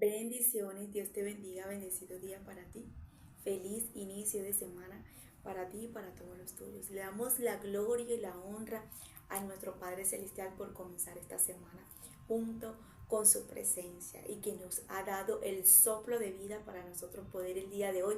Bendiciones, Dios te bendiga, bendecido día para ti. Feliz inicio de semana para ti y para todos los tuyos. Le damos la gloria y la honra a nuestro Padre Celestial por comenzar esta semana junto con su presencia y que nos ha dado el soplo de vida para nosotros poder el día de hoy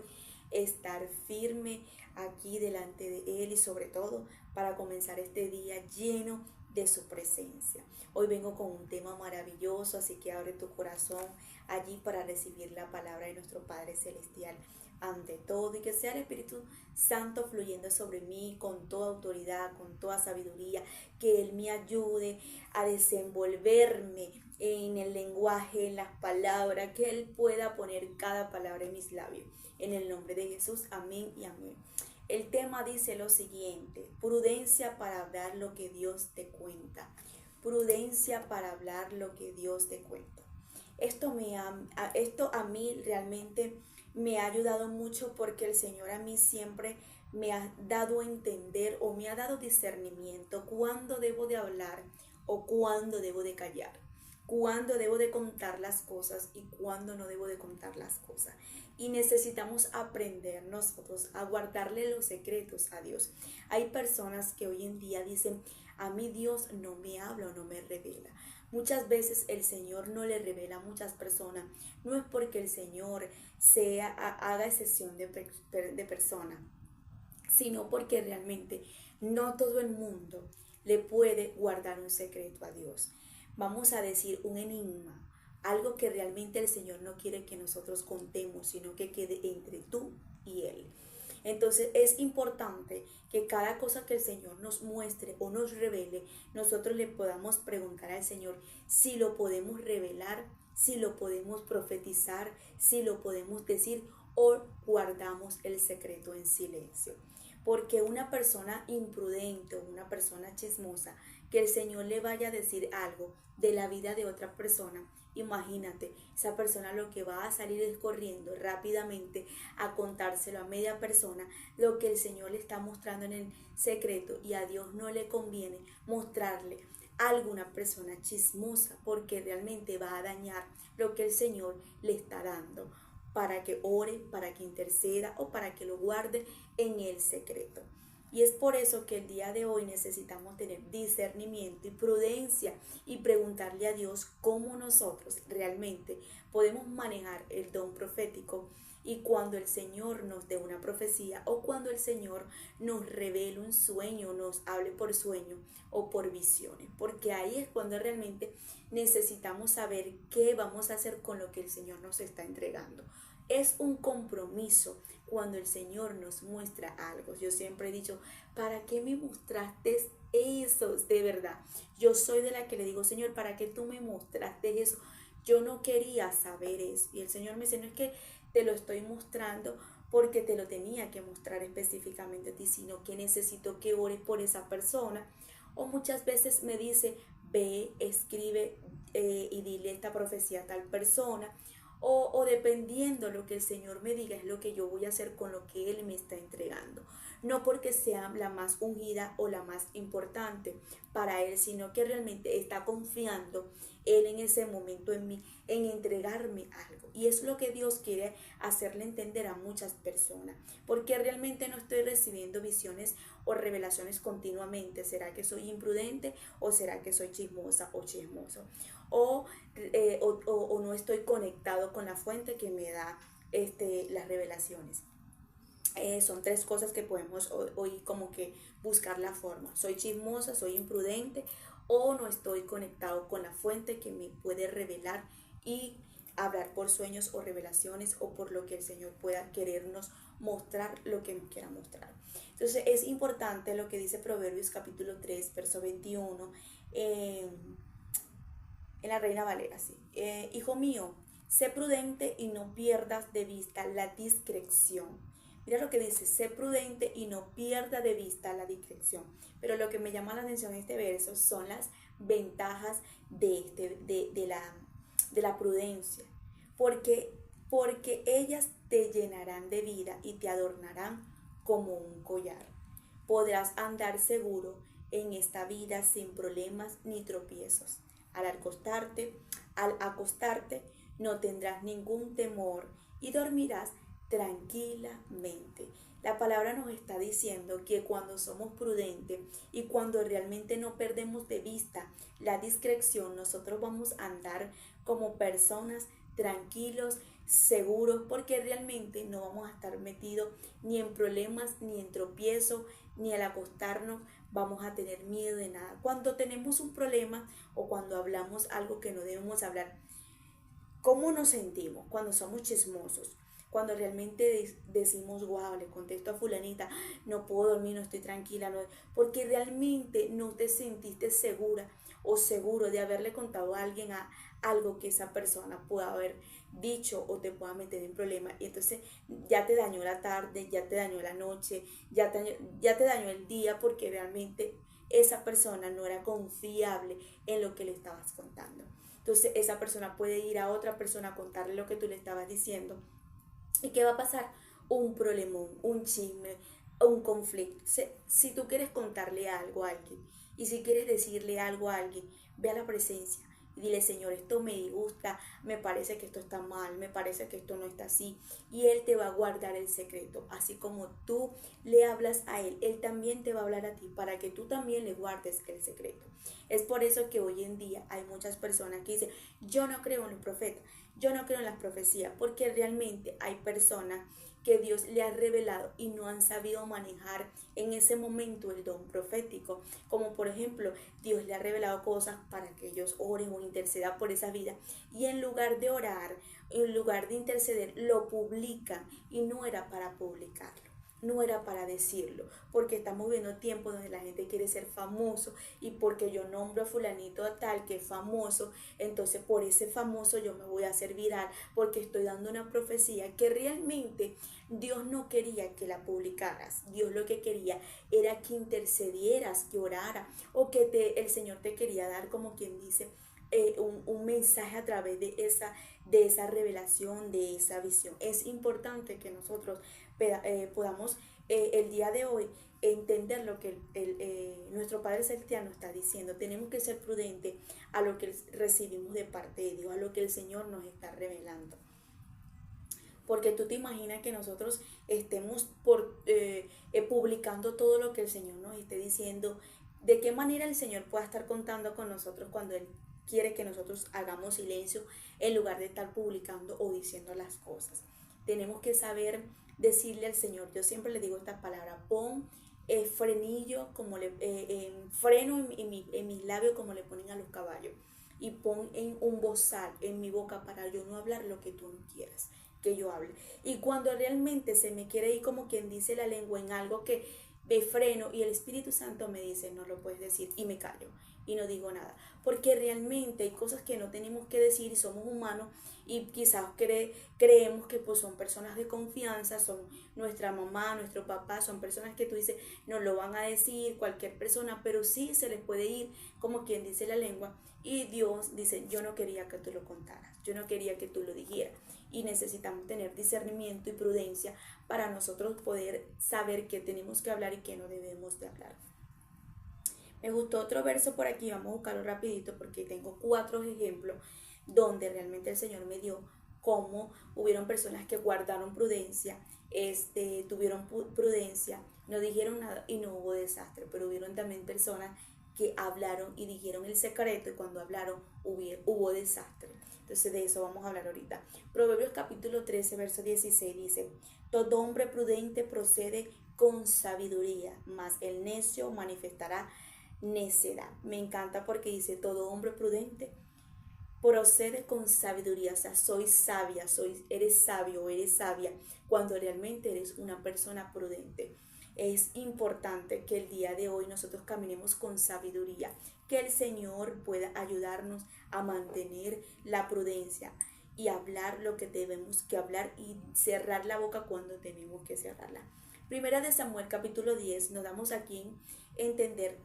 estar firme aquí delante de Él y sobre todo para comenzar este día lleno de su presencia. Hoy vengo con un tema maravilloso, así que abre tu corazón allí para recibir la palabra de nuestro Padre Celestial ante todo y que sea el Espíritu Santo fluyendo sobre mí con toda autoridad, con toda sabiduría, que Él me ayude a desenvolverme en el lenguaje, en las palabras, que Él pueda poner cada palabra en mis labios. En el nombre de Jesús, amén y amén. El tema dice lo siguiente: prudencia para hablar lo que Dios te cuenta. Prudencia para hablar lo que Dios te cuenta. Esto a mí realmente me ha ayudado mucho porque el Señor a mí siempre me ha dado a entender o me ha dado discernimiento cuándo debo de hablar o cuándo debo de callar, cuándo debo de contar las cosas y cuándo no debo de contar las cosas. Y necesitamos aprender nosotros a guardarle los secretos a Dios. Hay personas que hoy en día dicen: a mí Dios no me habla o no me revela. Muchas veces el Señor no le revela a muchas personas. No es porque el Señor haga excepción de personas, sino porque realmente no todo el mundo le puede guardar un secreto a Dios. Vamos a decir un enigma, algo que realmente el Señor no quiere que nosotros contemos, sino que quede entre tú y Él. Entonces es importante que cada cosa que el Señor nos muestre o nos revele, nosotros le podamos preguntar al Señor si lo podemos revelar, si lo podemos profetizar, si lo podemos decir o guardamos el secreto en silencio. Porque una persona imprudente o una persona chismosa, que el Señor le vaya a decir algo de la vida de otra persona, imagínate, esa persona lo que va a salir es corriendo rápidamente a contárselo a media persona lo que el Señor le está mostrando en el secreto, y a Dios no le conviene mostrarle a alguna persona chismosa porque realmente va a dañar lo que el Señor le está dando para que ore, para que interceda o para que lo guarde en el secreto. Y es por eso que el día de hoy necesitamos tener discernimiento y prudencia y preguntarle a Dios cómo nosotros realmente podemos manejar el don profético, y cuando el Señor nos dé una profecía o cuando el Señor nos revele un sueño, nos hable por sueño o por visiones, porque ahí es cuando realmente necesitamos saber qué vamos a hacer con lo que el Señor nos está entregando. Es un compromiso cuando el Señor nos muestra algo. Yo siempre he dicho: ¿para qué me mostraste eso? De verdad, yo soy de la que le digo: Señor, ¿para qué tú me mostraste eso? Yo no quería saber eso. Y el Señor me dice: no es que te lo estoy mostrando porque te lo tenía que mostrar específicamente a ti, sino que necesito que ores por esa persona. O muchas veces me dice: ve, escribe y dile esta profecía a tal persona. O dependiendo lo que el Señor me diga, es lo que yo voy a hacer con lo que Él me está entregando. No porque sea la más ungida o la más importante para Él, sino que realmente está confiando Él en ese momento en mí, en entregarme algo. Y es lo que Dios quiere hacerle entender a muchas personas. Porque realmente no estoy recibiendo visiones o revelaciones continuamente. ¿Será que soy imprudente o será que soy chismosa o chismoso? O no estoy conectado con la fuente que me da las revelaciones. Son tres cosas que podemos hoy como que buscar la forma. Soy chismosa, soy imprudente, o no estoy conectado con la fuente que me puede revelar y hablar por sueños o revelaciones o por lo que el Señor pueda querernos mostrar, lo que nos quiera mostrar. Entonces es importante lo que dice Proverbios capítulo 3 verso 21 en la Reina Valera, sí. Hijo mío, sé prudente y no pierdas de vista la discreción. Mira lo que dice: sé prudente y no pierda de vista la discreción. Pero lo que me llama la atención en este verso son las ventajas de la prudencia. Porque ellas te llenarán de vida y te adornarán como un collar. Podrás andar seguro en esta vida sin problemas ni tropiezos. Al acostarte, no tendrás ningún temor y dormirás tranquilamente. La palabra nos está diciendo que cuando somos prudentes y cuando realmente no perdemos de vista la discreción, nosotros vamos a andar como personas tranquilos, seguros, porque realmente no vamos a estar metidos ni en problemas, ni en tropiezos, ni al acostarnos vamos a tener miedo de nada. Cuando tenemos un problema o cuando hablamos algo que no debemos hablar, ¿cómo nos sentimos cuando somos chismosos? Cuando realmente decimos, wow, le contesto a fulanita, no puedo dormir, no estoy tranquila, no, porque realmente no te sentiste segura o seguro de haberle contado a alguien algo que esa persona pueda haber dicho o te pueda meter en problemas. Y entonces ya te dañó la tarde, ya te dañó la noche, ya te dañó el día porque realmente esa persona no era confiable en lo que le estabas contando. Entonces esa persona puede ir a otra persona a contarle lo que tú le estabas diciendo. ¿Y qué va a pasar? Un problemón, un chisme, un conflicto. Si tú quieres contarle algo a alguien y si quieres decirle algo a alguien, ve a la presencia y dile, Señor, esto me disgusta, me parece que esto está mal, me parece que esto no está así. Y Él te va a guardar el secreto. Así como tú le hablas a Él también te va a hablar a ti para que tú también le guardes el secreto. Es por eso que hoy en día hay muchas personas que dicen, yo no creo en los profetas, yo no creo en las profecías, porque realmente hay personas que Dios le ha revelado y no han sabido manejar en ese momento el don profético. Como por ejemplo, Dios le ha revelado cosas para que ellos oren o intercedan por esa vida. Y en lugar de orar, en lugar de interceder, lo publican y no era para publicarlo. No era para decirlo, porque estamos viendo tiempos donde la gente quiere ser famoso y porque yo nombro a fulanito tal que es famoso, entonces por ese famoso yo me voy a hacer viral porque estoy dando una profecía que realmente Dios no quería que la publicaras. Dios lo que quería era que intercedieras, que orara o que el Señor te quería dar, como quien dice, un mensaje a través de esa revelación, de esa visión. Es importante que nosotros podamos el día de hoy entender lo que nuestro Padre Celestial nos está diciendo. Tenemos que ser prudentes a lo que recibimos de parte de Dios, a lo que el Señor nos está revelando. Porque tú te imaginas que nosotros estemos publicando todo lo que el Señor nos esté diciendo. ¿De qué manera el Señor pueda estar contando con nosotros cuando Él quiere que nosotros hagamos silencio en lugar de estar publicando o diciendo las cosas? Tenemos que saber decirle al Señor, yo siempre le digo esta palabra, pon frenillo, freno en mis labios como le ponen a los caballos, y pon en un bozal en mi boca para yo no hablar lo que tú no quieras que yo hable. Y cuando realmente se me quiere ir, como quien dice, la lengua en algo que me freno y el Espíritu Santo me dice, no lo puedes decir, y me callo y no digo nada, porque realmente hay cosas que no tenemos que decir y somos humanos y quizás creemos que pues son personas de confianza, son nuestra mamá, nuestro papá, son personas que tú dices, no lo van a decir cualquier persona, pero sí se les puede ir, como quien dice, la lengua, y Dios dice, yo no quería que tú lo contaras, yo no quería que tú lo dijeras, y necesitamos tener discernimiento y prudencia para nosotros poder saber qué tenemos que hablar y qué no debemos de hablar. Me gustó otro verso por aquí, vamos a buscarlo rapidito porque tengo 4 ejemplos donde realmente el Señor me dio cómo hubieron personas que guardaron prudencia, tuvieron prudencia, no dijeron nada y no hubo desastre, pero hubieron también personas que hablaron y dijeron el secreto y cuando hablaron hubo desastre. Entonces de eso vamos a hablar ahorita. Proverbios capítulo 13, verso 16 dice, todo hombre prudente procede con sabiduría, mas el necio manifestará necedad. Me encanta porque dice, todo hombre prudente procede con sabiduría, o sea, soy sabia, eres sabio o eres sabia cuando realmente eres una persona prudente. Es importante que el día de hoy nosotros caminemos con sabiduría, que el Señor pueda ayudarnos a mantener la prudencia y hablar lo que debemos que hablar y cerrar la boca cuando tenemos que cerrarla. Primera de Samuel capítulo 10 nos damos aquí a entender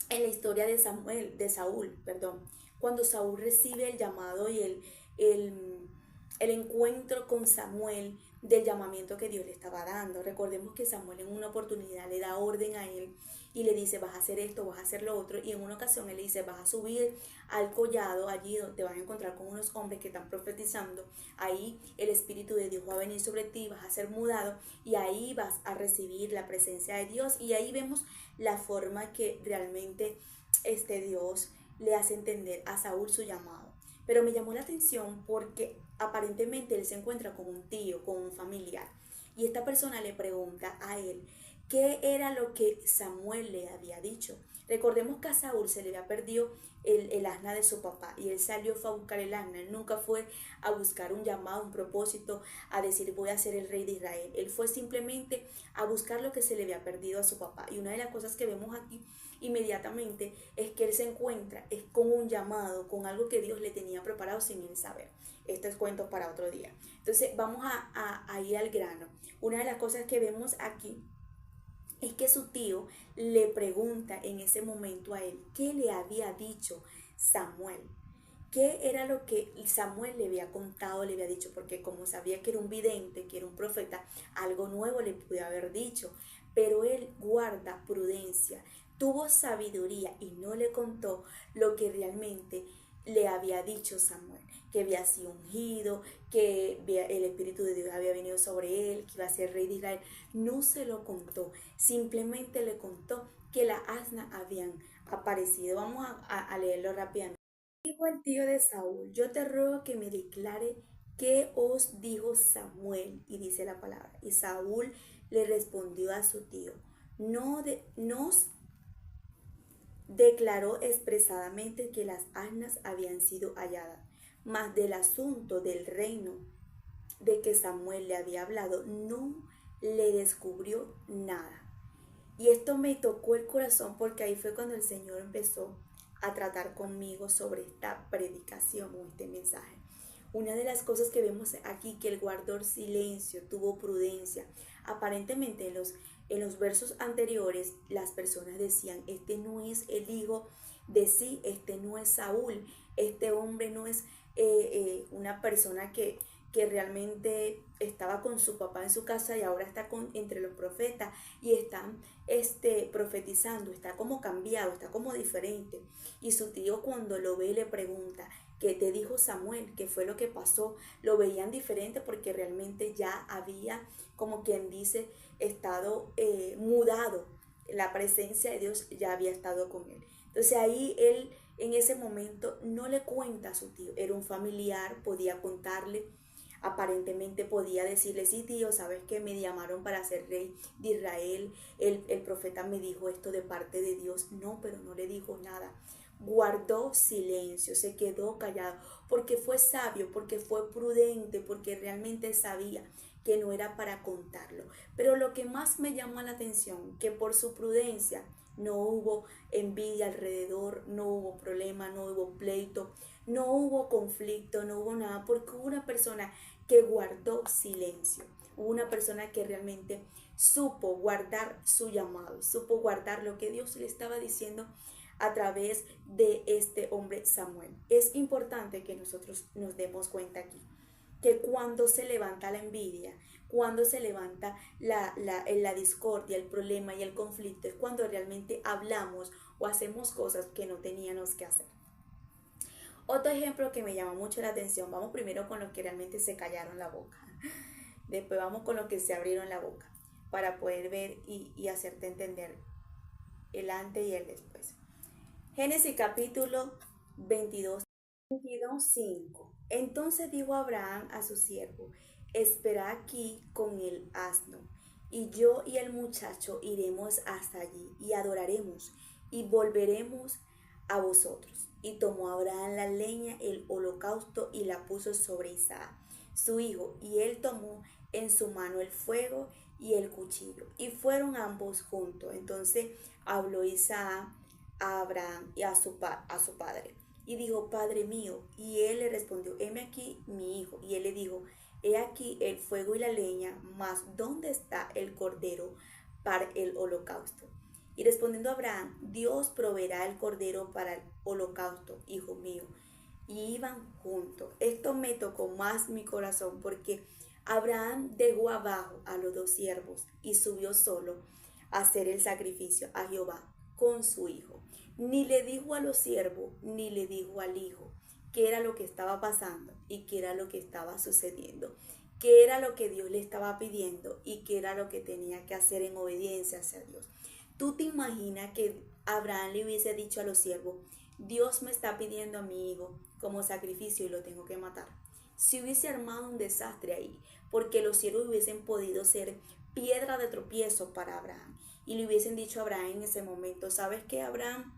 en la historia de Saúl, cuando Saúl recibe el llamado y el encuentro con Samuel del llamamiento que Dios le estaba dando. Recordemos que Samuel en una oportunidad le da orden a él y le dice, vas a hacer esto, vas a hacer lo otro. Y en una ocasión él le dice, vas a subir al collado, allí donde te vas a encontrar con unos hombres que están profetizando. Ahí el Espíritu de Dios va a venir sobre ti, vas a ser mudado y ahí vas a recibir la presencia de Dios. Y ahí vemos la forma que realmente Dios le hace entender a Saúl su llamado. Pero me llamó la atención porque aparentemente él se encuentra con un tío, con un familiar. Y esta persona le pregunta a él qué era lo que Samuel le había dicho. Recordemos que a Saúl se le había perdido el asna de su papá y él salió fue a buscar el asna. Él nunca fue a buscar un llamado, un propósito, a decir voy a ser el rey de Israel. Él fue simplemente a buscar lo que se le había perdido a su papá. Y una de las cosas que vemos aquí inmediatamente es que él se encuentra es con un llamado, con algo que Dios le tenía preparado sin él saber. Esto es cuento para otro día. Entonces vamos a ir al grano. Una de las cosas que vemos aquí es que su tío le pregunta en ese momento a él qué le había dicho Samuel. ¿Qué era lo que Samuel le había contado, le había dicho? Porque como sabía que era un vidente, que era un profeta, algo nuevo le pudo haber dicho. Pero él guarda prudencia, tuvo sabiduría y no le contó lo que realmente le había dicho Samuel, que había sido ungido, que el Espíritu de Dios había venido sobre él, que iba a ser rey de Israel. No se lo contó, simplemente le contó que las asnas habían aparecido. Vamos a leerlo rápidamente. Dijo el tío de Saúl, yo te ruego que me declare qué os dijo Samuel. Y dice la palabra. Y Saúl le respondió a su tío, nos declaró expresadamente que las asnas habían sido halladas, mas del asunto del reino de que Samuel le había hablado, no le descubrió nada. Y esto me tocó el corazón porque ahí fue cuando el Señor empezó a tratar conmigo sobre esta predicación o este mensaje. Una de las cosas que vemos aquí, que él guardó silencio, tuvo prudencia. Aparentemente en los versos anteriores las personas decían, este no es el hijo de sí, este no es Saúl, este hombre no es una persona que realmente estaba con su papá en su casa y ahora está entre los profetas y están profetizando, está como cambiado, está como diferente. Y su tío cuando lo ve le pregunta, ¿qué te dijo Samuel? ¿Qué fue lo que pasó? Lo veían diferente porque realmente ya había, como quien dice, estado mudado. La presencia de Dios ya había estado con él. Entonces ahí él en ese momento no le cuenta a su tío, era un familiar, podía contarle, aparentemente podía decirle, sí tío, sabes que me llamaron para ser rey de Israel, el profeta me dijo esto de parte de Dios, no, pero no le dijo nada, guardó silencio, se quedó callado, porque fue sabio, porque fue prudente, porque realmente sabía que no era para contarlo. Pero lo que más me llamó la atención, que por su prudencia no hubo envidia alrededor, no hubo problema, no hubo pleito, no hubo conflicto, no hubo nada, porque hubo una persona que guardó silencio, hubo una persona que realmente supo guardar su llamado, supo guardar lo que Dios le estaba diciendo a través de este hombre Samuel. Es importante que nosotros nos demos cuenta aquí que cuando se levanta la envidia, cuando se levanta la discordia, el problema y el conflicto, es cuando realmente hablamos o hacemos cosas que no teníamos que hacer. Otro ejemplo que me llama mucho la atención, vamos primero con los que realmente se callaron la boca, después vamos con los que se abrieron la boca, para poder ver y hacerte entender el antes y el después. Génesis capítulo 22, 5. Entonces dijo Abraham a su siervo, espera aquí con el asno, y yo y el muchacho iremos hasta allí y adoraremos y volveremos a vosotros. Y tomó Abraham la leña, el holocausto, y la puso sobre Isaac, su hijo, y él tomó en su mano el fuego y el cuchillo, y fueron ambos juntos. Entonces habló Isaac a Abraham y a su padre y dijo, Padre mío. Y él le respondió, heme aquí mi hijo. Y él le dijo, he aquí el fuego y la leña, mas ¿dónde está el cordero para el holocausto? Y respondiendo Abraham, Dios proveerá el cordero para el holocausto, hijo mío. y iban juntos. Esto me tocó más mi corazón porque Abraham dejó abajo a los dos siervos y subió solo a hacer el sacrificio a Jehová con su hijo. Ni le dijo a los siervos, ni le dijo al hijo qué era lo que estaba pasando y qué era lo que estaba sucediendo, qué era lo que Dios le estaba pidiendo y qué era lo que tenía que hacer en obediencia hacia Dios. ¿Tú te imaginas que Abraham le hubiese dicho a los siervos, Dios me está pidiendo a mi hijo como sacrificio y lo tengo que matar? Si hubiese armado un desastre ahí, porque los siervos hubiesen podido ser piedra de tropiezo para Abraham y le hubiesen dicho a Abraham en ese momento, ¿sabes qué, Abraham?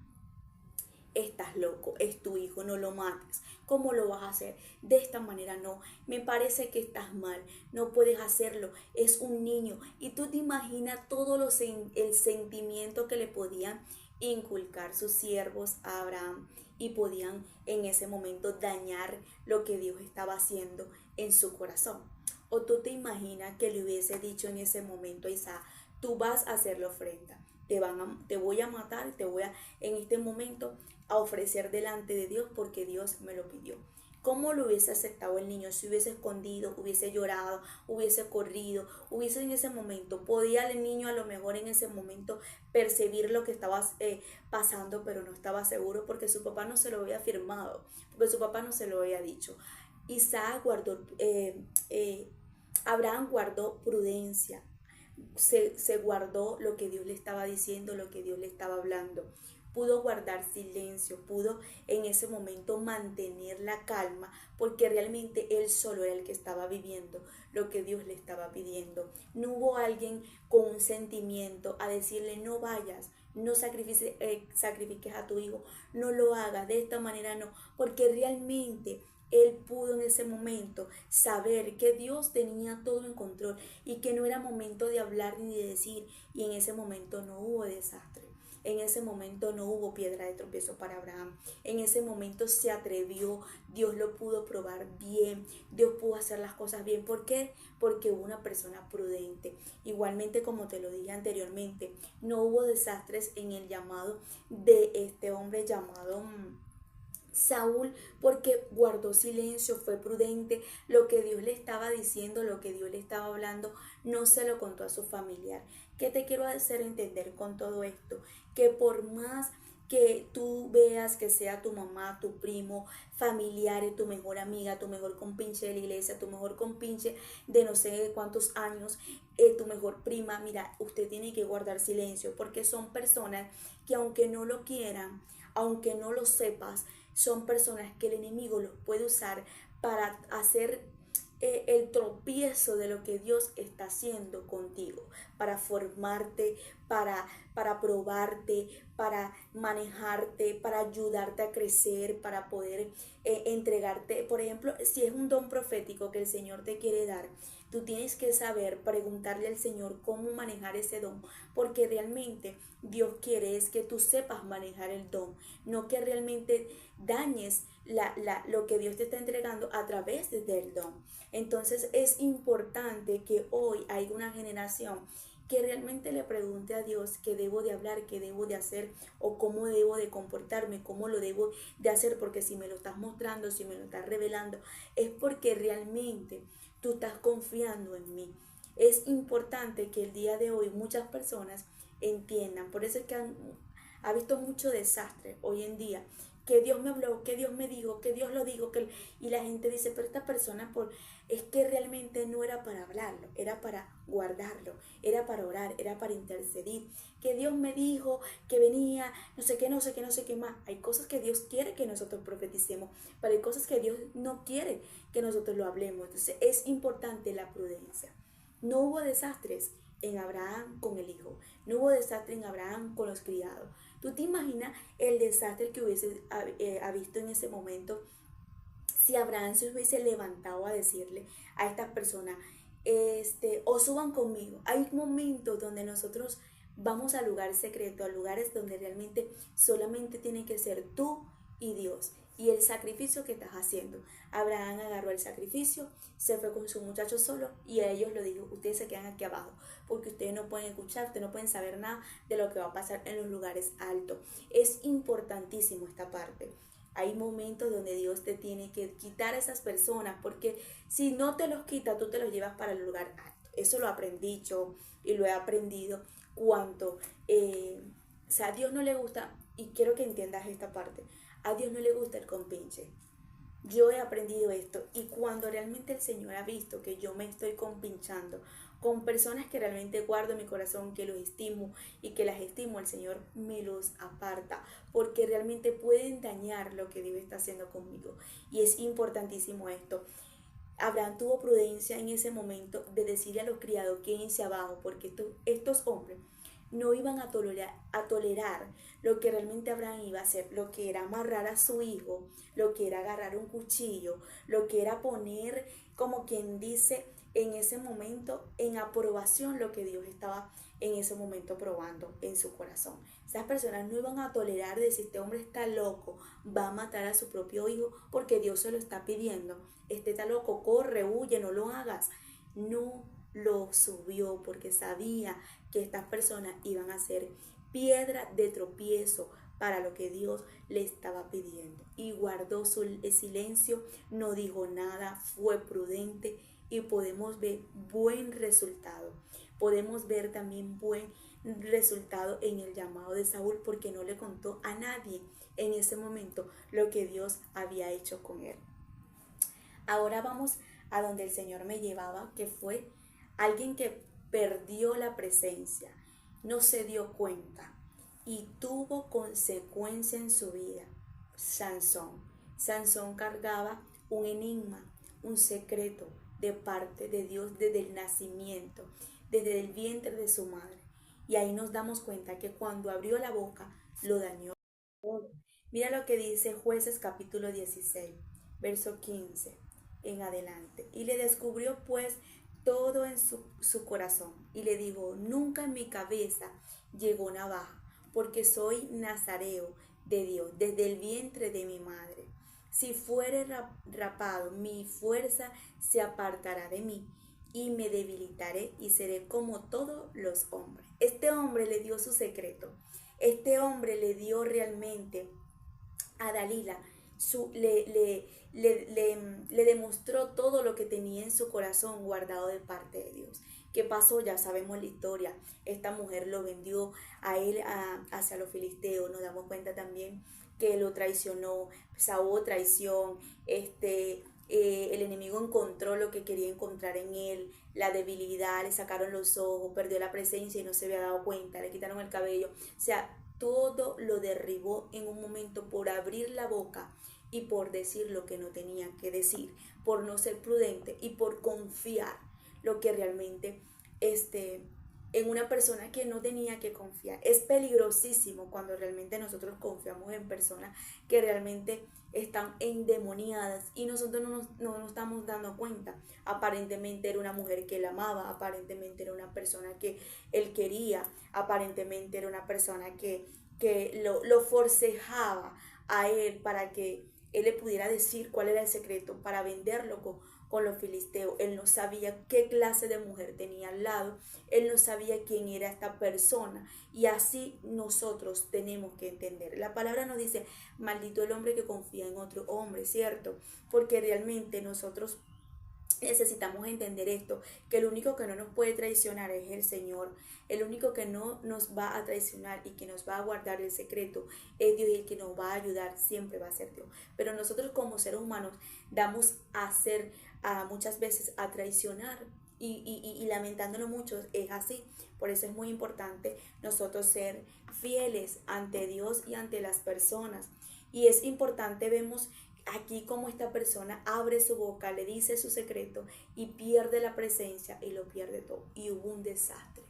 Estás loco, es tu hijo, no lo mates. ¿Cómo lo vas a hacer? De esta manera no. Me parece que estás mal, no puedes hacerlo, es un niño. Y tú te imaginas todo el sentimiento que le podían inculcar sus siervos a Abraham y podían en ese momento dañar lo que Dios estaba haciendo en su corazón. O tú te imaginas que le hubiese dicho en ese momento a Isaac, tú vas a hacer la ofrenda, te voy a matar, te voy a en este momento a ofrecer delante de Dios porque Dios me lo pidió. ¿Cómo lo hubiese aceptado el niño? Si hubiese escondido, hubiese llorado, hubiese corrido, hubiese en ese momento, podía el niño a lo mejor en ese momento percibir lo que estaba pasando, pero no estaba seguro porque su papá no se lo había afirmado, porque su papá no se lo había dicho. Isaac guardó, Abraham guardó prudencia, se guardó lo que Dios le estaba diciendo, lo que Dios le estaba hablando. Pudo guardar silencio, pudo en ese momento mantener la calma, porque realmente él solo era el que estaba viviendo lo que Dios le estaba pidiendo. No hubo alguien con un sentimiento a decirle no vayas, no sacrifiques a tu hijo, no lo hagas, de esta manera no, porque realmente él pudo en ese momento saber que Dios tenía todo en control y que no era momento de hablar ni de decir, y en ese momento no hubo desastre. En ese momento no hubo piedra de tropiezo para Abraham. En ese momento se atrevió, Dios lo pudo probar bien, Dios pudo hacer las cosas bien. ¿Por qué? Porque hubo una persona prudente. Igualmente, como te lo dije anteriormente, no hubo desastres en el llamado de este hombre llamado Saúl, porque guardó silencio, fue prudente, lo que Dios le estaba diciendo, lo que Dios le estaba hablando, no se lo contó a su familiar. ¿Qué te quiero hacer entender con todo esto? Que por más que tú veas que sea tu mamá, tu primo, familiares, tu mejor amiga, tu mejor compinche de la iglesia, tu mejor compinche de no sé cuántos años, tu mejor prima, mira, usted tiene que guardar silencio porque son personas que aunque no lo quieran, aunque no lo sepas, son personas que el enemigo los puede usar para hacer el tropiezo de lo que Dios está haciendo contigo, para formarte, para probarte, para manejarte, para ayudarte a crecer, para poder entregarte. Por ejemplo, si es un don profético que el Señor te quiere dar, tú tienes que saber preguntarle al Señor cómo manejar ese don, porque realmente Dios quiere es que tú sepas manejar el don, no que realmente dañes lo que Dios te está entregando a través del don. Entonces es importante que hoy hay una generación que realmente le pregunte a Dios qué debo de hablar, qué debo de hacer o cómo debo de comportarme, cómo lo debo de hacer, porque si me lo estás mostrando, si me lo estás revelando, es porque realmente tú estás confiando en mí. Es importante que el día de hoy muchas personas entiendan, por eso es que ha visto mucho desastre hoy en día, que Dios me habló, que Dios me dijo, que Dios lo dijo, y la gente dice, pero esta persona es que realmente no era para hablarlo, era para guardarlo, era para orar, era para intercedir, que Dios me dijo que venía, no sé qué, no sé qué, no sé qué más. Hay cosas que Dios quiere que nosotros profeticemos, pero hay cosas que Dios no quiere que nosotros lo hablemos. Entonces es importante la prudencia. No hubo desastres en Abraham con el hijo, no hubo desastre en Abraham con los criados. ¿Tú te imaginas el desastre que hubiese visto en ese momento si Abraham se hubiese levantado a decirle a estas personas, o suban conmigo? Hay momentos donde nosotros vamos a lugares secretos, a lugares donde realmente solamente tiene que ser tú y Dios y el sacrificio que estás haciendo. Abraham agarró el sacrificio, se fue con su muchacho solo y a ellos lo dijo, ustedes se quedan aquí abajo porque ustedes no pueden escuchar, ustedes no pueden saber nada de lo que va a pasar en los lugares altos. Es importantísimo esta parte. Hay momentos donde Dios te tiene que quitar a esas personas, porque si no te los quita, tú te los llevas para el lugar alto. Eso lo aprendí yo y lo he aprendido cuando, o sea, a Dios no le gusta, y quiero que entiendas esta parte, a Dios no le gusta el compinche. Yo he aprendido esto y cuando realmente el Señor ha visto que yo me estoy compinchando con personas que realmente guardo en mi corazón, que los estimo y que las estimo, el Señor me los aparta porque realmente pueden dañar lo que Dios está haciendo conmigo. Y es importantísimo esto. Abraham tuvo prudencia en ese momento de decirle a los criados quédense abajo, porque estos hombres no iban a tolerar lo que realmente Abraham iba a hacer, lo que era amarrar a su hijo, lo que era agarrar un cuchillo, lo que era poner, como quien dice, en ese momento en aprobación lo que Dios estaba en ese momento probando en su corazón. Esas personas no iban a tolerar decir, este hombre está loco, va a matar a su propio hijo porque Dios se lo está pidiendo. Este está loco, corre, huye, no lo hagas. No lo subió porque sabía que estas personas iban a ser piedra de tropiezo para lo que Dios le estaba pidiendo. Y guardó su silencio, no dijo nada, fue prudente y podemos ver buen resultado. Podemos ver también buen resultado en el llamado de Saúl porque no le contó a nadie en ese momento lo que Dios había hecho con él. Ahora vamos a donde el Señor me llevaba, que fue alguien que perdió la presencia, no se dio cuenta y tuvo consecuencia en su vida. Sansón. Sansón cargaba un enigma, un secreto de parte de Dios desde el nacimiento, desde el vientre de su madre. Y ahí nos damos cuenta que cuando abrió la boca, lo dañó todo. Mira lo que dice Jueces capítulo 16, verso 15 en adelante. Y le descubrió pues todo en su corazón. Y le dijo, nunca en mi cabeza llegó navaja, porque soy nazareo de Dios, desde el vientre de mi madre. Si fuere rapado, mi fuerza se apartará de mí y me debilitaré y seré como todos los hombres. Este hombre le dio su secreto. Este hombre le dio realmente a Dalila, le demostró todo lo que tenía en su corazón guardado de parte de Dios. ¿Qué pasó? Ya sabemos la historia. Esta mujer lo vendió a él hacia los filisteos. Nos damos cuenta también que lo traicionó, hubo traición, el enemigo encontró lo que quería encontrar en él, la debilidad, le sacaron los ojos, perdió la presencia y no se había dado cuenta, le quitaron el cabello, o sea, todo lo derribó en un momento por abrir la boca y por decir lo que no tenía que decir, por no ser prudente y por confiar lo que realmente en una persona que no tenía que confiar. Es peligrosísimo cuando realmente nosotros confiamos en personas que realmente están endemoniadas y nosotros no nos estamos dando cuenta. Aparentemente era una mujer que él amaba, aparentemente era una persona que él quería, aparentemente era una persona que lo forcejaba a él para que él le pudiera decir cuál era el secreto para venderlo con los filisteos. Él no sabía qué clase de mujer tenía al lado, él no sabía quién era esta persona y así nosotros tenemos que entender. La palabra nos dice, maldito el hombre que confía en otro hombre, ¿cierto? Porque realmente nosotros necesitamos entender esto, que el único que no nos puede traicionar es el Señor, el único que no nos va a traicionar y que nos va a guardar el secreto es Dios y el que nos va a ayudar siempre va a ser Dios. Pero nosotros como seres humanos damos a hacer muchas veces a traicionar y lamentándonos mucho es así. Por eso es muy importante nosotros ser fieles ante Dios y ante las personas. Y es importante, vemos aquí como esta persona abre su boca, le dice su secreto y pierde la presencia y lo pierde todo. Y hubo un desastre.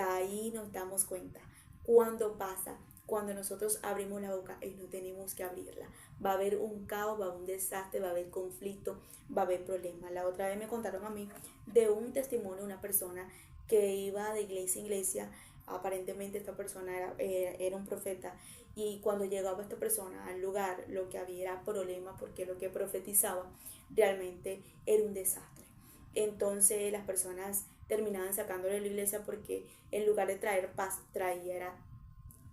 Ahí nos damos cuenta. Cuando pasa, cuando nosotros abrimos la boca y no tenemos que abrirla, va a haber un caos, va a haber un desastre, va a haber conflicto, va a haber problemas. La otra vez me contaron a mí de un testimonio de una persona que iba de iglesia en iglesia. Aparentemente esta persona era un profeta y cuando llegaba esta persona al lugar lo que había era problema porque lo que profetizaba realmente era un desastre. Entonces las personas terminaban sacándole de la iglesia porque en lugar de traer paz traía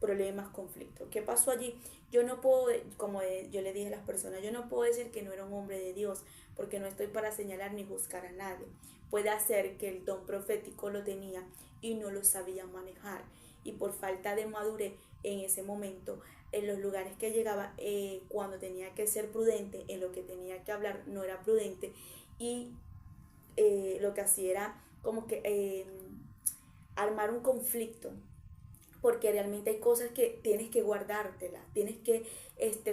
problemas, conflictos. ¿Qué pasó allí? Yo no puedo, como yo le dije a las personas, yo no puedo decir que no era un hombre de Dios, porque no estoy para señalar ni buscar a nadie. Puede ser que el don profético lo tenía y no lo sabía manejar. Y por falta de madurez en ese momento, en los lugares que llegaba, cuando tenía que ser prudente, en lo que tenía que hablar, no era prudente. Y lo que hacía era como que armar un conflicto, porque realmente hay cosas que tienes que guardártelas, tienes que,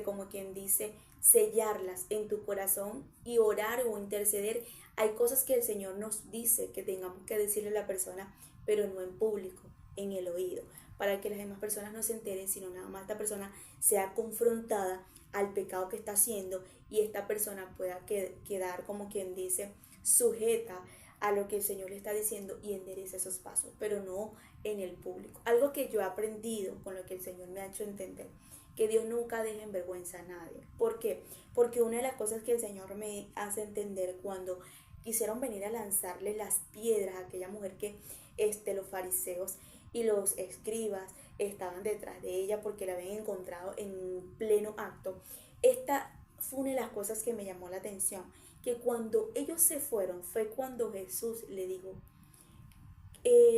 como quien dice, sellarlas en tu corazón y orar o interceder. Hay cosas que el Señor nos dice que tengamos que decirle a la persona, pero no en público, en el oído, para que las demás personas no se enteren, sino nada más esta persona sea confrontada al pecado que está haciendo y esta persona pueda quedar, como quien dice, sujeta a lo que el Señor le está diciendo y enderece esos pasos, pero no en el público. Algo que yo he aprendido con lo que el Señor me ha hecho entender, que Dios nunca deja en vergüenza a nadie. ¿Por qué? Porque una de las cosas que el Señor me hace entender cuando quisieron venir a lanzarle las piedras a aquella mujer que los fariseos y los escribas estaban detrás de ella porque la habían encontrado en pleno acto, esta fue una de las cosas que me llamó la atención, que cuando ellos se fueron fue cuando Jesús le dijo,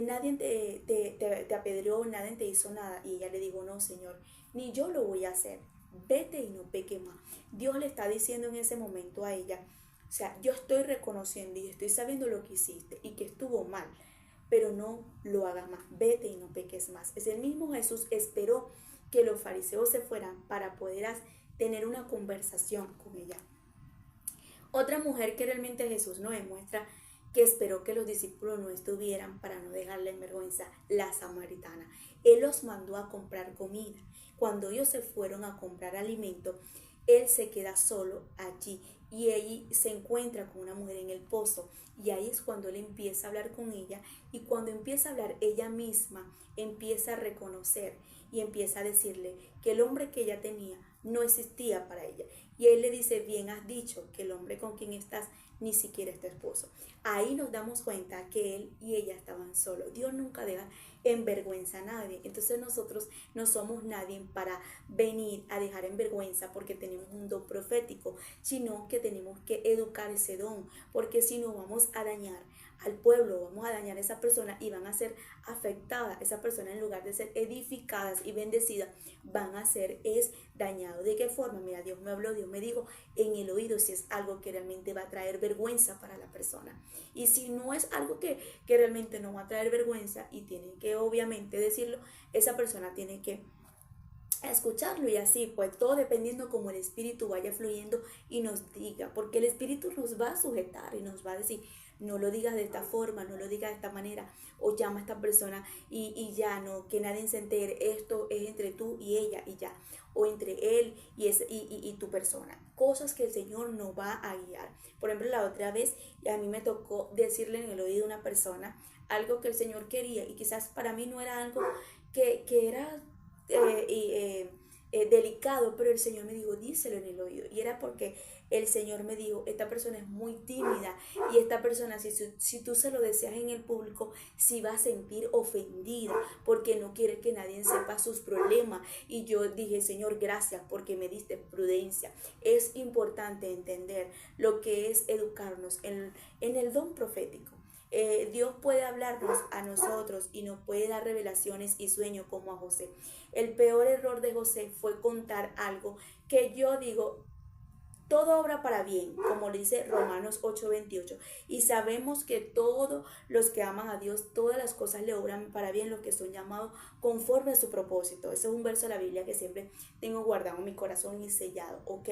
nadie te apedreó, nadie te hizo nada. Y ella le dijo, no, Señor, ni yo lo voy a hacer. Vete y no peque más. Dios le está diciendo en ese momento a ella, o sea, yo estoy reconociendo y estoy sabiendo lo que hiciste y que estuvo mal, pero no lo hagas más. Vete y no peques más. Es el mismo Jesús esperó que los fariseos se fueran para poder tener una conversación con ella. Otra mujer que realmente Jesús nos demuestra que esperó que los discípulos no estuvieran para no dejarle en vergüenza, la samaritana. Él los mandó a comprar comida. Cuando ellos se fueron a comprar alimento, él se queda solo allí y allí se encuentra con una mujer en el pozo. Y ahí es cuando él empieza a hablar con ella, y cuando empieza a hablar, ella misma empieza a reconocer y empieza a decirle que el hombre que ella tenía no existía para ella. Y él le dice, bien has dicho, que el hombre con quien estás ni siquiera es tu esposo. Ahí nos damos cuenta que él y ella estaban solos. Dios nunca deja en vergüenza a nadie. Entonces nosotros no somos nadie para venir a dejar en vergüenza porque tenemos un don profético, sino que tenemos que educar ese don, porque si no vamos a dañar al pueblo, vamos a dañar a esa persona y van a ser afectadas. Esa persona, en lugar de ser edificadas y bendecidas, van a ser dañados. ¿De qué forma? Mira, Dios me habló, Dios me dijo en el oído si es algo que realmente va a traer vergüenza para la persona. Y si no es algo que realmente no va a traer vergüenza y tienen que obviamente decirlo, esa persona tiene que escucharlo. Y así pues todo dependiendo como el espíritu vaya fluyendo y nos diga, porque el espíritu nos va a sujetar y nos va a decir, no lo digas de esta forma, no lo digas de esta manera, o llama a esta persona y ya, no, que nadie se entere, esto es entre tú y ella y ya, o entre él y tu persona. Cosas que el Señor nos va a guiar. Por ejemplo, la otra vez a mí me tocó decirle en el oído a una persona algo que el Señor quería, y quizás para mí no era algo que era delicado, pero el Señor me dijo, díselo en el oído. Y era porque el Señor me dijo, esta persona es muy tímida, y esta persona, si tú se lo deseas en el público, sí va a sentir ofendida porque no quiere que nadie sepa sus problemas. Y yo dije, Señor, gracias porque me diste prudencia. Es importante entender lo que es educarnos en el don profético. Dios puede hablarnos a nosotros y nos puede dar revelaciones y sueños como a José. El peor error de José fue contar algo que yo digo, todo obra para bien, como le dice Romanos 8:28. Y sabemos que todos los que aman a Dios, todas las cosas le obran para bien, los que son llamados conforme a su propósito. Ese es un verso de la Biblia que siempre tengo guardado en mi corazón y sellado. Ok.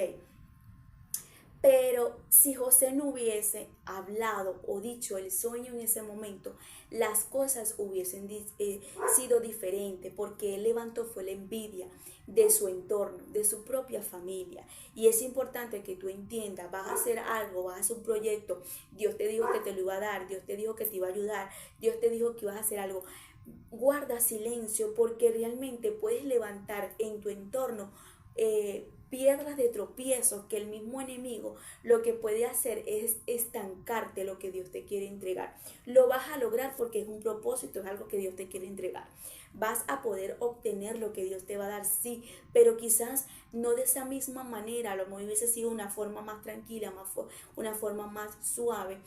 Pero si José no hubiese hablado o dicho el sueño en ese momento, las cosas hubiesen sido diferentes, porque él levantó fue la envidia de su entorno, de su propia familia. Y es importante que tú entiendas, vas a hacer algo, vas a hacer un proyecto, Dios te dijo que te lo iba a dar, Dios te dijo que te iba a ayudar, Dios te dijo que ibas a hacer algo. Guarda silencio, porque realmente puedes levantar en tu entorno piedras de tropiezo que el mismo enemigo lo que puede hacer es estancar entregarte lo que Dios te quiere entregar. Lo vas a lograr porque es un propósito, es algo que Dios te quiere entregar. Vas a poder obtener lo que Dios te va a dar, sí, pero quizás no de esa misma manera. A lo mejor hubiese sido una forma más tranquila, una forma más suave,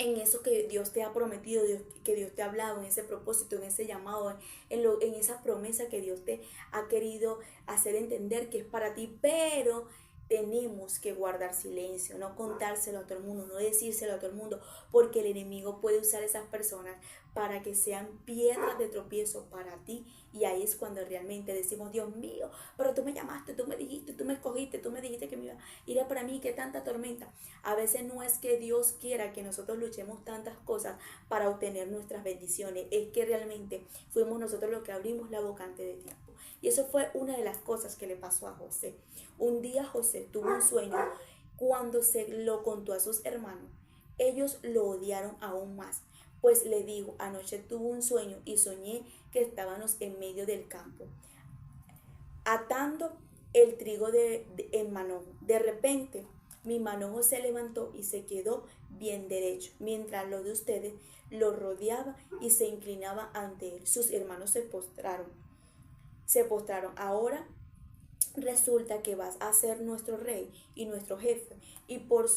en eso que Dios te ha prometido, que Dios te ha hablado, en ese propósito, en ese llamado, en esa promesa que Dios te ha querido hacer entender que es para ti, pero tenemos que guardar silencio, no contárselo a todo el mundo, no decírselo a todo el mundo, porque el enemigo puede usar esas personas para que sean piedras de tropiezo para ti, y ahí es cuando realmente decimos, Dios mío, pero tú me llamaste, tú me dijiste, tú me escogiste, tú me dijiste que me iba a ir para mí, qué tanta tormenta. A veces no es que Dios quiera que nosotros luchemos tantas cosas para obtener nuestras bendiciones, es que realmente fuimos nosotros los que abrimos la boca antes de tiempo. Y eso fue una de las cosas que le pasó a José. Un día José tuvo un sueño. Cuando se lo contó a sus hermanos, ellos lo odiaron aún más, pues le dijo, anoche tuve un sueño y soñé que estábamos en medio del campo, atando el trigo en manojo. De repente, mi manojo se levantó y se quedó bien derecho, mientras los de ustedes lo rodeaba y se inclinaba ante él. Sus hermanos se postraron. Ahora resulta que vas a ser nuestro rey y nuestro jefe, y por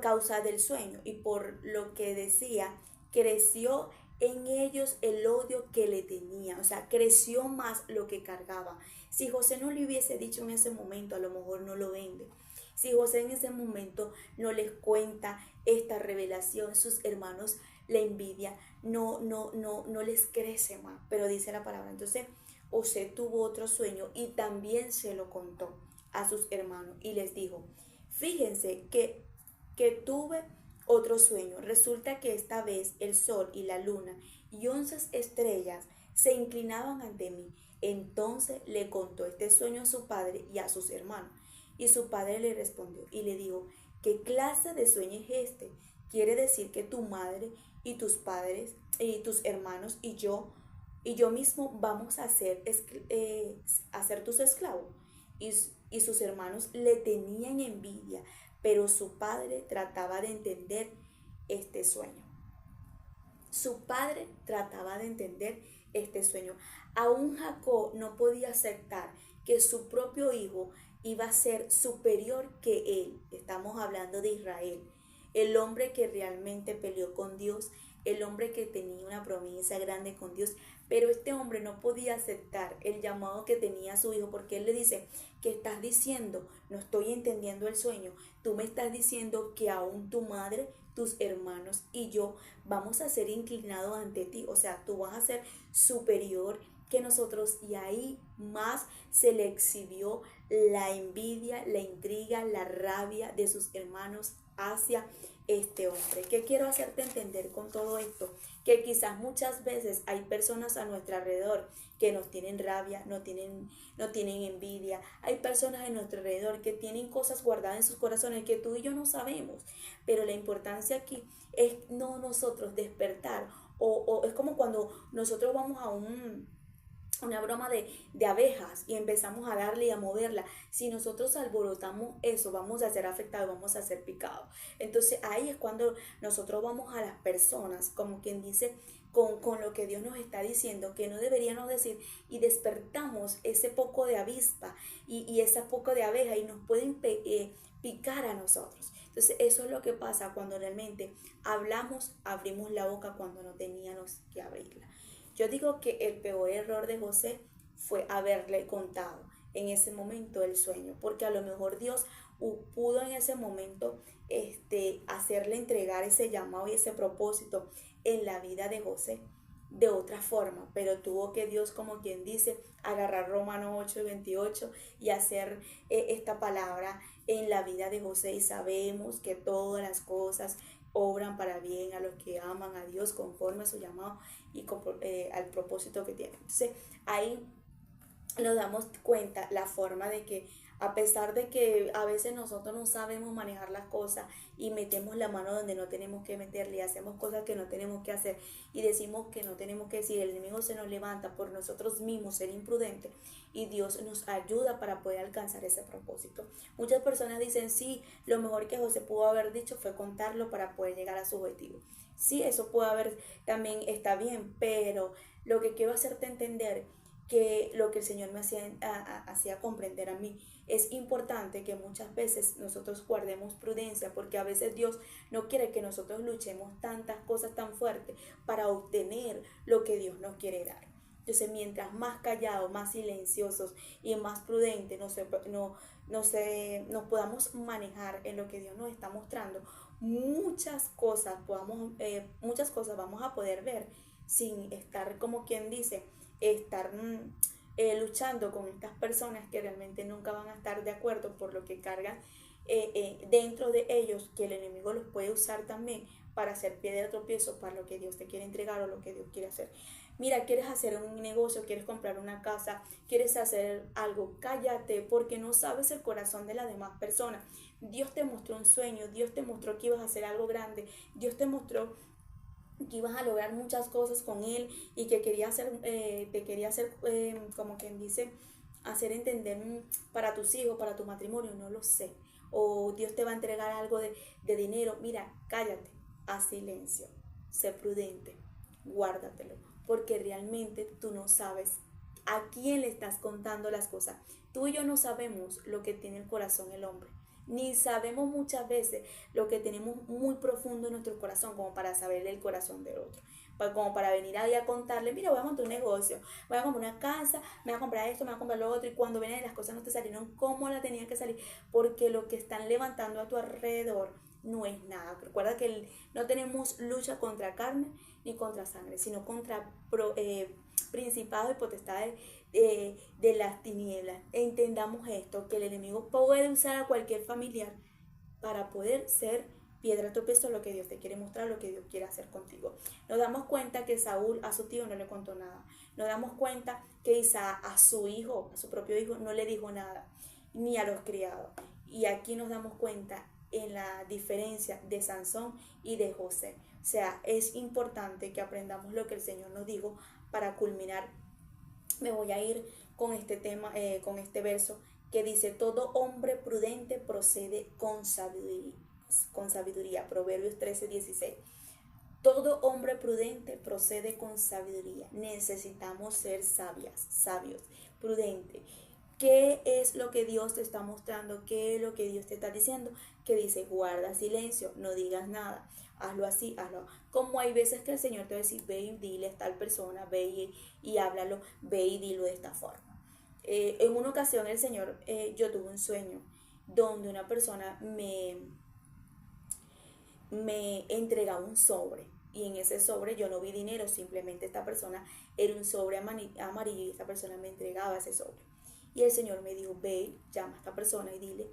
causa del sueño y por lo que decía, creció en ellos el odio que le tenía, o sea, creció más lo que cargaba. Si José no le hubiese dicho en ese momento, a lo mejor no lo vende. Si José en ese momento no les cuenta esta revelación, sus hermanos, la envidia no les crece más, pero dice la palabra. Entonces José tuvo otro sueño y también se lo contó a sus hermanos y les dijo, fíjense que tuve otro sueño. Resulta que esta vez el sol y la luna y 11 estrellas se inclinaban ante mí. Entonces le contó este sueño a su padre y a sus hermanos. Y su padre le respondió y le dijo, ¿qué clase de sueño es este? Quiere decir que tu madre y tus padres y tus hermanos y yo mismo vamos a ser tus esclavos. Y sus hermanos le tenían envidia, pero su padre trataba de entender este sueño. Su padre trataba de entender este sueño. Aún Jacob no podía aceptar que su propio hijo iba a ser superior que él. Estamos hablando de Israel, el hombre que realmente peleó con Dios, el hombre que tenía una promesa grande con Dios, pero este hombre no podía aceptar el llamado que tenía su hijo, porque él le dice, ¿qué estás diciendo? No estoy entendiendo el sueño. Tú me estás diciendo que aún tu madre, tus hermanos y yo vamos a ser inclinados ante ti, o sea, tú vas a ser superior que nosotros. Y ahí más se le exhibió la envidia, la intriga, la rabia de sus hermanos hacia este hombre. ¿Qué quiero hacerte entender con todo esto? Que quizás muchas veces hay personas a nuestro alrededor que nos tienen rabia, no tienen envidia. Hay personas en nuestro alrededor que tienen cosas guardadas en sus corazones que tú y yo no sabemos. Pero la importancia aquí es no nosotros despertar. O es como cuando nosotros vamos a una broma de abejas y empezamos a darle y a moverla. Si nosotros alborotamos eso, vamos a ser afectados, vamos a ser picados. Entonces ahí es cuando nosotros vamos a las personas, como quien dice, con lo que Dios nos está diciendo, que no deberíamos decir, y despertamos ese poco de avispa y ese poco de abeja y nos pueden picar a nosotros. Entonces eso es lo que pasa cuando realmente abrimos la boca cuando no teníamos que abrirla. Yo digo que el peor error de José fue haberle contado en ese momento el sueño, porque a lo mejor Dios pudo en ese momento hacerle entregar ese llamado y ese propósito en la vida de José de otra forma, pero tuvo que Dios, como quien dice, agarrar Romanos 8:28 y hacer esta palabra en la vida de José. Y sabemos que todas las cosas obran para bien a los que aman a Dios conforme a su llamado y al propósito que tienen. Entonces ahí nos damos cuenta la forma de que A pesar de que a veces nosotros no sabemos manejar las cosas y metemos la mano donde no tenemos que meterle y hacemos cosas que no tenemos que hacer y decimos que no tenemos que decir, el enemigo se nos levanta por nosotros mismos ser imprudentes y Dios nos ayuda para poder alcanzar ese propósito. Muchas personas dicen, sí, lo mejor que José pudo haber dicho fue contarlo para poder llegar a su objetivo. Sí, eso puede haber, también está bien, pero lo que quiero hacerte entender que lo que el Señor me hacía comprender a mí, es importante que muchas veces nosotros guardemos prudencia, porque a veces Dios no quiere que nosotros luchemos tantas cosas tan fuertes para obtener lo que Dios nos quiere dar. Entonces, mientras más callados, más silenciosos y más prudentes nos podamos manejar en lo que Dios nos está mostrando, muchas cosas vamos a poder ver sin estar, como quien dice, estar luchando con estas personas que realmente nunca van a estar de acuerdo por lo que cargan dentro de ellos, que el enemigo los puede usar también para hacer piedra de tropiezo para lo que Dios te quiere entregar o lo que Dios quiere hacer. Mira, quieres hacer un negocio, quieres comprar una casa, quieres hacer algo, cállate, porque no sabes el corazón de las demás personas. Dios te mostró un sueño, Dios te mostró que ibas a hacer algo grande, Dios te mostró que ibas a lograr muchas cosas con él y que te quería hacer, como quien dice, hacer entender para tus hijos, para tu matrimonio, no lo sé. O Dios te va a entregar algo de dinero. Mira, cállate, haz silencio, sé prudente, guárdatelo, porque realmente tú no sabes a quién le estás contando las cosas. Tú y yo no sabemos lo que tiene el corazón el hombre, ni sabemos muchas veces lo que tenemos muy profundo en nuestro corazón como para saber el corazón del otro, como para venir ahí a contarle, mira, voy a montar un negocio, voy a comprar una casa, me voy a comprar esto, me voy a comprar lo otro, y cuando vienen las cosas no te salieron como la tenían que salir, porque lo que están levantando a tu alrededor no es nada. Recuerda que no tenemos lucha contra carne ni contra sangre, sino contra principados y potestades de las tinieblas. Entendamos esto, que el enemigo puede usar a cualquier familiar para poder ser piedra de tropiezo, lo que Dios te quiere mostrar, lo que Dios quiere hacer contigo. Nos damos cuenta que Saúl a su tío no le contó nada. Nos damos cuenta que Isaac a su hijo, a su propio hijo, no le dijo nada, ni a los criados. Y aquí nos damos cuenta en la diferencia de Sansón y de José. O sea, es importante que aprendamos lo que el Señor nos dijo para culminar. Me voy a ir con este tema, con este verso que dice, todo hombre prudente procede con sabiduría. Proverbios 13:16. Todo hombre prudente procede con sabiduría. Necesitamos ser sabios, prudentes. ¿Qué es lo que Dios te está mostrando? ¿Qué es lo que Dios te está diciendo? Que dice, guarda silencio, no digas nada. Hazlo así, hazlo. Como hay veces que el Señor te va a decir, ve y dile a tal persona, y háblalo, ve y dilo de esta forma. En una ocasión el Señor, yo tuve un sueño donde una persona me entregaba un sobre, y en ese sobre yo no vi dinero, simplemente esta persona era un sobre amarillo y esta persona me entregaba ese sobre. Y el Señor me dijo, ve, llama a esta persona y dile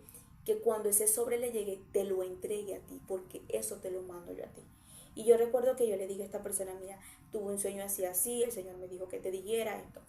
que cuando ese sobre le llegue, te lo entregue a ti, porque eso te lo mando yo a ti. Y yo recuerdo que yo le dije a esta persona, mira, tuve un sueño así, el Señor me dijo que te dijera esto.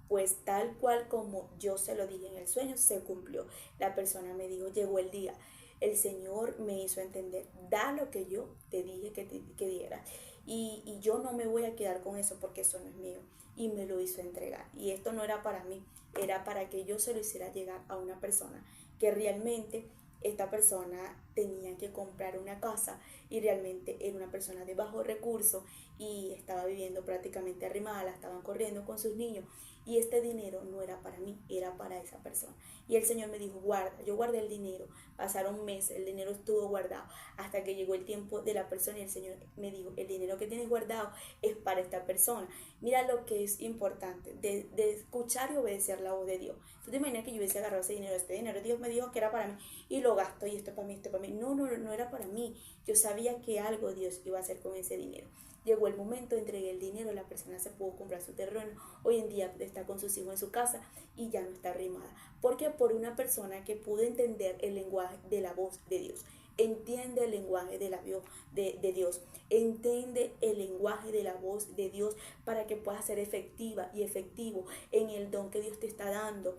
Pues tal cual como yo se lo dije en el sueño, se cumplió. La persona me dijo, llegó el día. El Señor me hizo entender, da lo que yo te dije que dieras. Y yo no me voy a quedar con eso porque eso no es mío. Y me lo hizo entregar. Y esto no era para mí, era para que yo se lo hiciera llegar a una persona que realmente esta persona tenía que comprar una casa y realmente era una persona de bajo recurso y estaba viviendo prácticamente arrimada, la estaban corriendo con sus niños, y este dinero no era para mí, era para esa persona. Y el Señor me dijo, guarda. Yo guardé el dinero, pasaron meses, el dinero estuvo guardado hasta que llegó el tiempo de la persona y el Señor me dijo, el dinero que tienes guardado es para esta persona. Mira lo que es importante de escuchar y obedecer la voz de Dios. ¿Tú te imaginas que yo hubiese agarrado ese dinero? Este dinero Dios me dijo que era para mí y lo gasto, y esto es para mí, esto es para mí. No era para mí. Yo sabía que algo Dios iba a hacer con ese dinero. Llegó el momento, entregué el dinero, la persona se pudo comprar su terreno. Hoy en día está con sus hijos en su casa y ya no está arrimada. ¿Por qué? Por una persona que pudo entender el lenguaje de la voz de Dios. Entiende el lenguaje de la voz de Dios. Entiende el lenguaje de la voz de Dios para que puedas ser efectiva y efectivo en el don que Dios te está dando.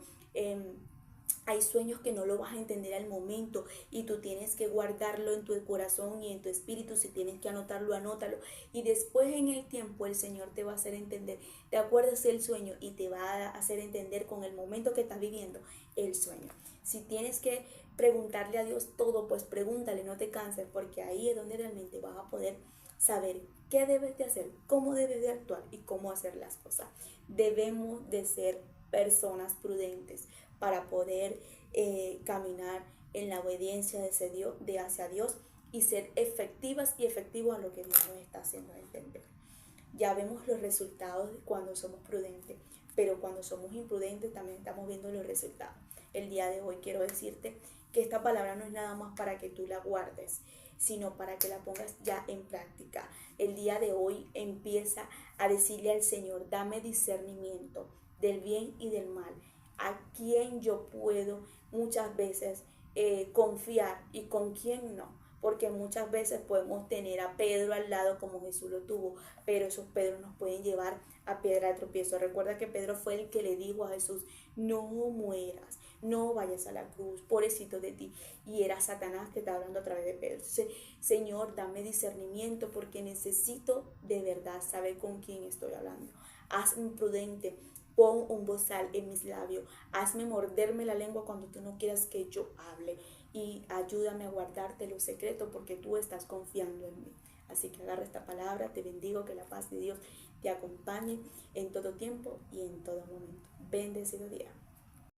Hay sueños que no lo vas a entender al momento y tú tienes que guardarlo en tu corazón y en tu espíritu. Si tienes que anotarlo, anótalo. Y después en el tiempo el Señor te va a hacer entender. Te acuerdas del sueño y te va a hacer entender con el momento que estás viviendo el sueño. Si tienes que preguntarle a Dios todo, pues pregúntale, no te canses, porque ahí es donde realmente vas a poder saber qué debes de hacer, cómo debes de actuar y cómo hacer las cosas. Debemos de ser personas prudentes para poder caminar en la obediencia de hacia Dios y ser efectivas y efectivos a lo que Dios nos está haciendo entender. Ya vemos los resultados cuando somos prudentes, pero cuando somos imprudentes también estamos viendo los resultados. El día de hoy quiero decirte que esta palabra no es nada más para que tú la guardes, sino para que la pongas ya en práctica. El día de hoy empieza a decirle al Señor, dame discernimiento del bien y del mal, a quién yo puedo muchas veces confiar y con quién no, porque muchas veces podemos tener a Pedro al lado como Jesús lo tuvo, pero esos Pedros nos pueden llevar a piedra de tropiezo. Recuerda que Pedro fue el que le dijo a Jesús, no mueras, no vayas a la cruz, pobrecito de ti. Y era Satanás que está hablando a través de Pedro. Entonces, Señor, dame discernimiento porque necesito de verdad saber con quién estoy hablando. Hazme prudente. Pon un bozal en mis labios. Hazme morderme la lengua cuando tú no quieras que yo hable. Y ayúdame a guardarte los secretos porque tú estás confiando en mí. Así que agarra esta palabra. Te bendigo, que la paz de Dios te acompañe en todo tiempo y en todo momento. Bendecido día.